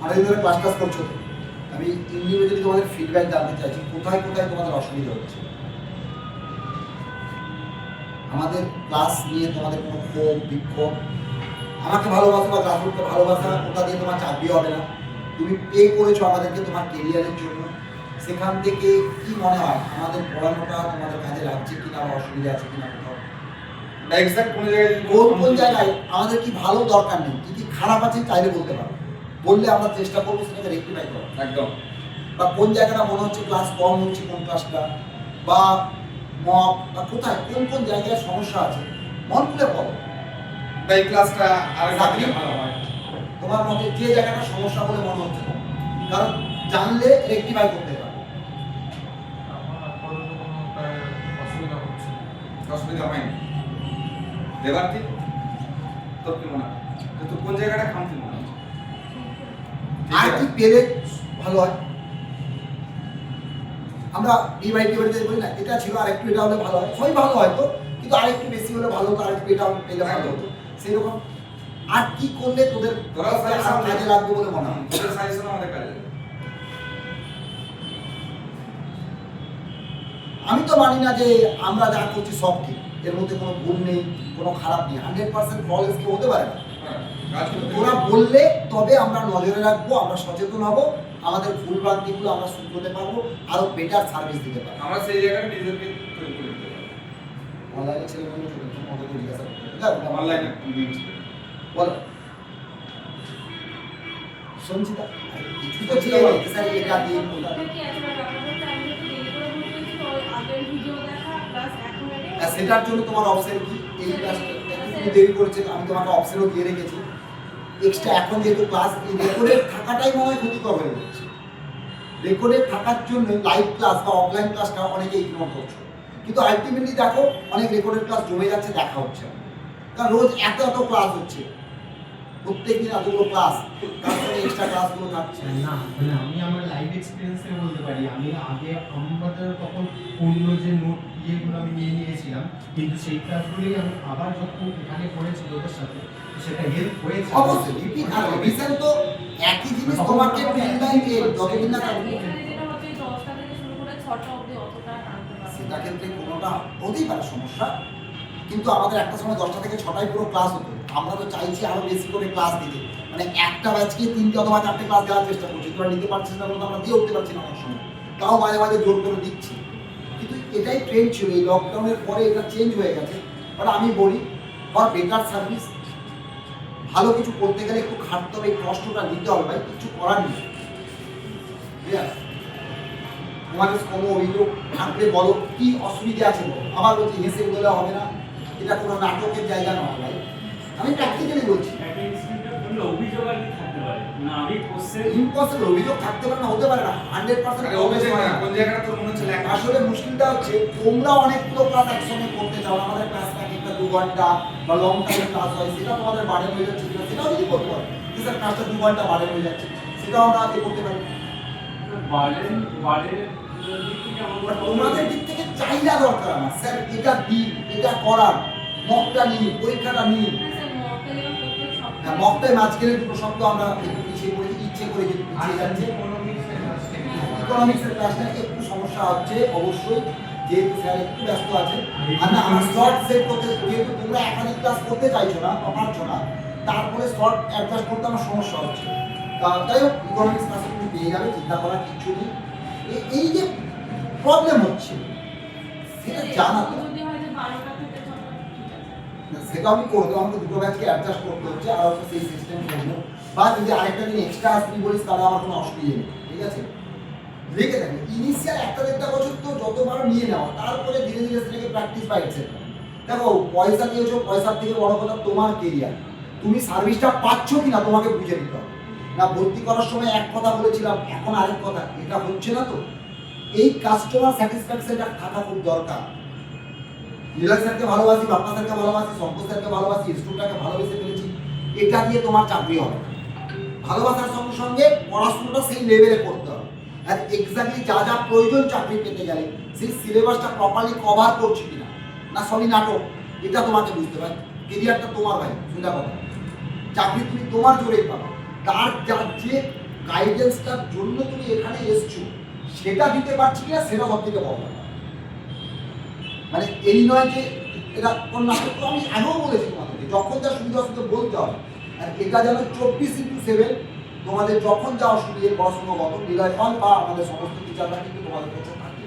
অনেকদিন ধরে ক্লাস টাস করছো তো, আমি ইন্ডিভিজুয়ালি তোমাদের ফিডব্যাক জানতে চাইছি কোথায় কোথায় তোমাদের অসুবিধা হচ্ছে। আমাদের ক্লাস নিয়ে তোমাদের কোনো ক্ষোভ বিক্ষোভ, আমাকে ভালোবাসা বা ক্লাস করতে ভালোবাসা, ওটা দিয়ে তোমার চাকরি হবে না। তুমি পে করেছো আমাদেরকে তোমার কেরিয়ারের জন্য, সেখান থেকে কি মনে হয় আমাদের পড়ানোটা তোমাদের কাজে লাগছে কিনা বা অসুবিধা আছে কিনা কোথাও? এক্সাক্ট কোন জায়গায় কোন জায়গায় আমাদের কি ভালো দরকার নেই, কি কি খারাপ আছে চাইলে বলতে পারো, বললে আমরা চেষ্টা করবো সেটাকে রেক্টিফাই করার। একদম। বা কোন জায়গাটা মনে হচ্ছে ক্লাস কম হচ্ছে, কোন ক্লাসটা বা মক বা কোথায় কোন কোন জায়গায় সমস্যা আছে মন খুলে বলো। এই ক্লাসটা আর চাকরি ভালো হয় তোমার মতে যে জায়গাটা সমস্যা বলে মনে হচ্ছে, কারণ জানলে রেক্টিফাই করতে পারো। অসুবিধা হয়নি দেবার্থী, তোর কি মনে হয় তো কোন জায়গাটা খামতি মনে হয়? আর কি পেলে ভালো হয়? আমরা ডিভাইড ডিভাইডে বলি না, এটা ছিল আর একটু এটা হলে ভালো হয়, সবই ভালো হয় তো, কিন্তু আরেকটু বেশি হলে ভালো হতো, আরেকটু এটা পেলে ভালো হতো, সেরকম আর কি করলে তোদের কাজে লাগবে বলে মনে হয়? তোদের সাজেশন আমাদের কাজে। আমি তো মানি না যে আমরা যা করছি সব ঠিক, এর মধ্যে কোনো ভুল নেই, কোনো খারাপ নেই, 100% ফ্ললেস কেউ হতে পারে না। তোরা বললে তবে আমরা নজরে রাখবো, আমরা সচেতন হব, আমাদের ভুল ভ্রান্তিগুলো আমরা শুধরতে পারবো, আরো বেটার সার্ভিস দিতে পারবো। আমরা সেই জায়গাটা নিজেদেরকে তৈরি করে দিতে পারবো। অনলাইনে ছেলেমেয়েগুলো ছোট ছোট মতো করে জিজ্ঞাসা করতে হবে। অনলাইনে বলো সঞ্চিতা, কিছু তো ছিল স্যার, এটা দিয়ে সেটার জন্য তোমার অপশন কি? এই ক্লাসটা তুমি দেরি করেছে, আমি তোমাকে অপশনও দিয়ে রেখেছি এক্সট্রা। এখন যেহেতু ক্লাস রেকর্ডে থাকাটাই মনে হয় ক্ষতিকর হয়ে যাচ্ছে, রেকর্ডে থাকার জন্য লাইভ ক্লাস বা অফলাইন ক্লাসটা অনেকে ইগনোর করছে, কিন্তু আলটিমেটলি দেখো অনেক রেকর্ডেড ক্লাস জমে যাচ্ছে, দেখা হচ্ছে। কারণ রোজ এত এত ক্লাস হচ্ছে, প্রত্যেকদিন এতগুলো ক্লাস, তার সঙ্গে এক্সট্রা ক্লাসগুলো থাকছে না। মানে আমি আমার লাইভ এক্সপিরিয়েন্সে বলতে পারি, আমি আগে আমাদের তখন অন্য যে নোট ইয়েগুলো আমি নিয়ে নিয়েছিলাম, কিন্তু সেই ক্লাসগুলোই আমি আবার যখন এখানে করেছি ওদের সাথে, সেটা হেল্প হয়েছে অবশ্যই। রিপিট আর রিভিশন তো একই জিনিস, তোমাকে ফিল টাইম যতদিন না থাকবে সেটা ক্ষেত্রে কোনোটা হতেই পারে সমস্যা, কিন্তু আমাদের একটা সময় 10টা থেকে 6টায় পুরো ক্লাস হতো। আমরা তো চাইছি আরো বেশি করে ক্লাস দিতে, মানে একটা ব্যাচকে 3টে অথবা 4টে ক্লাস দেওয়ার চেষ্টা করছি। তোরা নিতে পারছিস না বলতে আমরা দিয়ে উঠতে পারছি না অনেক সময়, তাও মাঝে মাঝে জোর করে দিচ্ছি। কিন্তু এটাই ট্রেন্ড ছিল, এই লকডাউনের পরে এটা চেঞ্জ হয়ে গেছে। বাট আমি বলি ফর বেটার সার্ভিস, ভালো কিছু করতে গেলে একটু খাটতে হবে, কষ্টটা নিতে হবে, ভাই কিছু করার নেই। ঠিক আছে, তোমাদের কোনো অভিযোগ থাকলে বলো, কি অসুবিধা আছে বলো। আবার বলছি হেসে বলে হবে না, এটা কোনো নাটকের জায়গা নয় ভাই, আমি প্র্যাকটিক্যালি বলছি। ইম্পসিবল, অভিযোগ থাকতে পারে না, হতে পারে না, 100% কোন জায়গাটা তোর মনে হচ্ছে আসলে মুশকিলটা হচ্ছে তোমরা অনেকগুলো ক্লাস একসঙ্গে করতে চাও, আমাদের ক্লাস একটা 2 ঘন্টা বা লং টাইম ক্লাস হয়, সেটা তোমাদের বাড়ে হয়ে যাচ্ছে, সেটাও যদি করতে পারো, স্যার ক্লাসটা 2 ঘন্টা বাড়ে হয়ে যাচ্ছে, সেটাও আমরা আগে করতে পারি। তোমাদের দিক থেকে চাহিদা দরকার আমার, স্যার এটা দিন, এটা করার, মকটা নিন, পরীক্ষাটা নিন। হ্যাঁ, মকটাই মাঝখানে 2 সপ্তাহ আমরা একটু পিছিয়ে পড়েছি, ইচ্ছে করে পিছিয়ে যাচ্ছে। ইকোনমিক্সের ক্লাসটা একটু সমস্যা হচ্ছে অবশ্যই, যেহেতু স্যার একটু ব্যস্ত আছে, আর না আমার শর্ট সেট করতে, যেহেতু তোমরা একাধিক ক্লাস করতে চাইছো না বা পারছো না, তারপরে শর্ট অ্যাডজাস্ট করতে আমার সমস্যা হচ্ছে। তাই হোক, ইকোনমিক্স ক্লাসে তুমি পেয়ে যাবে, চিন্তা করার কিছু নেই। এই যে প্রবলেম হচ্ছে সেটা জানা তো, সেটা আমি করবো, আমাকে 2টো ব্যাচকে অ্যাডজাস্ট করতে হচ্ছে, আর সেই সিস্টেম করবো। বা যদি আরেকটা দিন এক্সট্রা আসবি বলিস তাহলে আমার কোনো অসুবিধা নেই, ঠিক আছে। লেগে থাকবে ইনিশিয়াল 1-1.5 বছর তো যতবার নিয়ে নেওয়া, তারপরে ধীরে ধীরে সেটাকে প্র্যাকটিস বা এটসেট্রা। দেখো পয়সা দিয়েছো, পয়সার থেকে বড় কথা তোমার কেরিয়ার, তুমি সার্ভিসটা পাচ্ছ কিনা তোমাকে বুঝে নিতে হবে। না ভর্তি করার সময় এক কথা বলেছিলাম, এখন আরেক কথা, এটা হচ্ছে না তো। এই কাস্টমার স্যাটিসফ্যাকশনটা থাকা খুব দরকার। নীলাজ স্যারকে ভালোবাসি, বাপ্পা স্যারকে ভালোবাসি, শঙ্কর স্যারকে ভালোবাসি, স্কুলটাকে ভালোবেসে ফেলেছি, এটা দিয়ে তোমার চাকরি হবে। ভালোবাসার সঙ্গে সঙ্গে পড়াশোনাটা সেই লেভেলে করতে হবে, আর এক্স্যাক্টলি যা যা প্রয়োজন চাকরি পেতে গেলে সেই সিলেবাসটা প্রপারলি কভার করছি কিনা, না সবই নাটক, এটা তোমাকে বুঝতে পারি। কেরিয়ারটা তোমার ভাই, চিন্তা করো, চাকরি তুমি তোমার জোরেই পাবে, তার যার যে গাইডেন্সটার জন্য তুমি এখানে এসছো সেটা দিতে পারছি কিনা সেটা সব থেকে বড় ব্যাপার। মানে এই নয় যে এটা কোন নাটক, আমি আগেও বলেছি তোমাদেরকে যখন যা সুবিধা অসুবিধা বলতে হবে, আর এটা যেন 24/7 তোমাদের যখন যা অসুবিধে পড়াশোনাগত নিলয় হল বা আমাদের সমস্ত টিচাররা কিন্তু তোমাদের কাছে থাকে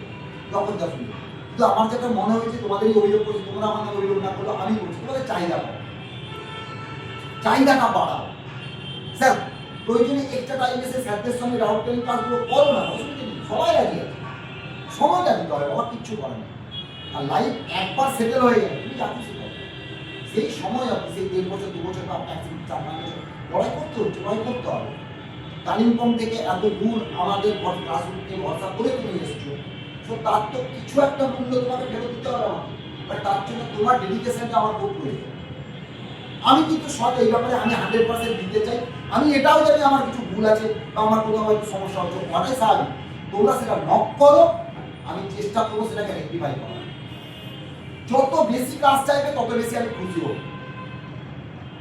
যখন যা সুবিধা। কিন্তু আমার যেটা মনে হয়েছে তোমাদেরই অভিযোগ করছি, তোমরা আমার নামে অভিযোগ না করলো আমি বলছি তোমাদের চাহিদাটা বাড়াও। স্যার প্রয়োজনে এক্সট্রা টাইম এসে স্যারদের সঙ্গে রাউট টেলিং ক্লাসগুলো করো না, অসুবিধা নেই, সবাই রাজি আছে, সময়টা দিতে হবে, বাবা কিচ্ছু করে না। আর লাইফ একবার সেটেল হয়ে গেলে তুমি যা কিছু করো সেই সময় আপনি সেই 1 বছর 2 বছর বা 4-5 বছর লড়াই করতে হচ্ছে, লড়াই করতে হবে। কালিম্পং থেকে এত দূর আমাদের ক্লাসরুমকে ভরসা করে তুমি এসেছো, তো তার তো কিছু একটা মূল্য তোমাকে ফেরত দিতে হবে আমাকে, বাট তার জন্য তোমার ডেডিকেশনটা আমার খুব প্রয়োজন। আমি কিন্তু সব এই ব্যাপারে আমি 100% দিতে চাই। আমি এটাও জানি আমার কিছু ভুল আছে বা আমার কোথাও একটু সমস্যা হচ্ছে, ওটাই স্বাভাবিক। তোমরা সেটা নক করো, আমি চেষ্টা করবো সেটাকে রেক্টিফাই করার। যত বেশি ক্লাস চাইবে তত বেশি আমি খুশি হব।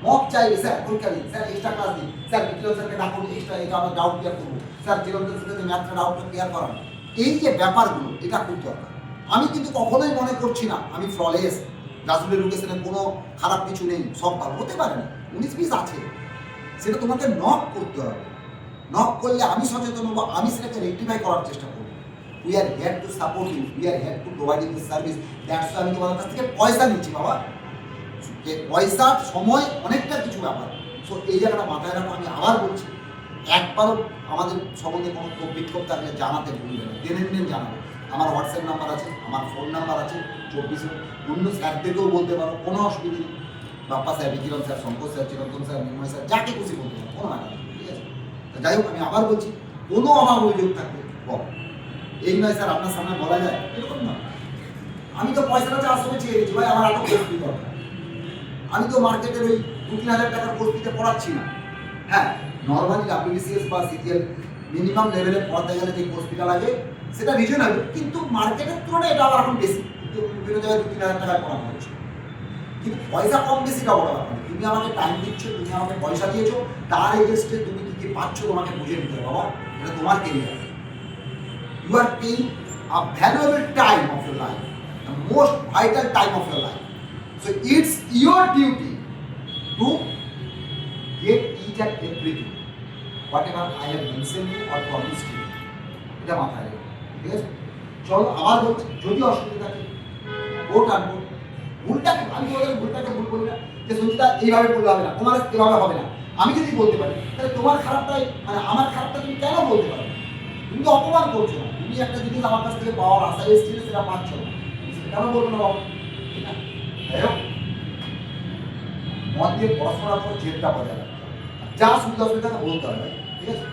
মক চাইবে স্যার পরীক্ষা দিন, স্যার এক্সট্রা ক্লাস দিন, স্যার বিক্রম স্যারকে ডাকুন, এক্সট্রা এটা আমরা ডাউট ক্লিয়ার করবো, স্যার চিরঞ্জন স্যারকে ম্যাথটা ডাউটটা ক্লিয়ার করান। এই যে ব্যাপারগুলো এটা খুব দরকার। আমি কিন্তু কখনোই মনে করছি না আমি ফ্ললেস, রাজুল এডুকেশনে কোনো খারাপ কিছু নেই, সব ভালো হতে পারে না, 19-20 আছে, সেটা তোমাকে নক করতে হবে। নক করলে আমি সচেতন হবো, আমি সেটাকে রেক্টিফাই করার চেষ্টা করবো। We are here to support you, we are here to providing this service. That's আমি তোমাদের কাছ থেকে পয়সা নিচ্ছি বাবা, যে পয়সার সময় অনেকটা কিছু ব্যাপার। সো এই জায়গাটা মাথায় রাখো। আমি আবার বলছি, একবারও আমাদের সম্বন্ধে কোনো ক্ষোভ বিক্ষোভ থাকলে জানাতে ভুলবে না, দিন জানাবে। আমার হোয়াটসঅ্যাপ নাম্বার আছে, আমার ফোন নাম্বার আছে, 24 অন্য স্যারদেরকেও বলতে পারো, কোনো অসুবিধা নেই। বাপ্পা স্যার, বিকিরণ স্যার, শঙ্কর স্যার, চিরন্তন স্যার, নির্ময় স্যার, যাকে খুশি বলতে পারো, কোনো ম্যাটার নেই, ঠিক আছে। যাই হোক, আমি আবার বলছি, কোনো অভাব অভিযোগ থাকলে বল, এই নয় স্যার আপনার সামনে বলা যায় এরকম না। আমি তো পয়সাটা চাষ করে চেয়ে গেছি ভাই, আমার এত কোর্স দরকার। আমি তো মার্কেটের ওই 2-3 হাজার টাকার কোর্স দিতে পড়াচ্ছি না। হ্যাঁ, নর্মালি WBCS বা CGL মিনিমাম লেভেলে পড়াতে গেলে যে কোর্স ফিটা লাগে সেটা রিজনেবল, কিন্তু মার্কেটের তুলনায় এটা আবার এখন বেশি, বিভিন্ন জায়গায় 2-3 হাজার টাকায় পড়ানো হচ্ছে। কিন্তু পয়সা কম বেশিটা বড় ব্যাপার। তুমি আমাকে টাইম দিচ্ছ, তুমি আমাকে পয়সা দিয়েছো, তার এগেনস্টে তুমি কি কি পাচ্ছ তোমাকে বুঝে নিতে হবে বাবা, এটা তোমার career. You are paying a valuable time of your life, the most vital time of your life. So it's your duty to get each and everything, whatever I have mentioned you or promised you. এটা মাথায় রেখো, ঠিক আছে? চলো আবার বলছি, যদি অসুবিধা থাকে ভোট আনবো। ভুলটাকে আমি তোমাদের ভুলটাকে ভুল বলি না যে সঞ্চিতা এইভাবে বললে হবে না, তোমার এভাবে হবে না। আমি যদি বলতে পারি তাহলে তোমার খারাপটাই, মানে আমার খারাপটা তুমি কেন বলতে পারো? তুমি তো অপমান করছো না, তুমি একটা জিনিস আমার কাছ থেকে পাওয়ার আশা এসেছিলে সেটা পাচ্ছ না, কেন বলবো না বাবা, ঠিক না? যাই হোক, মন দিয়ে পড়াশোনার পর জেদটা বজায় রাখতে হবে, যা সুবিধা অসুবিধা বলতে হবে, ঠিক আছে?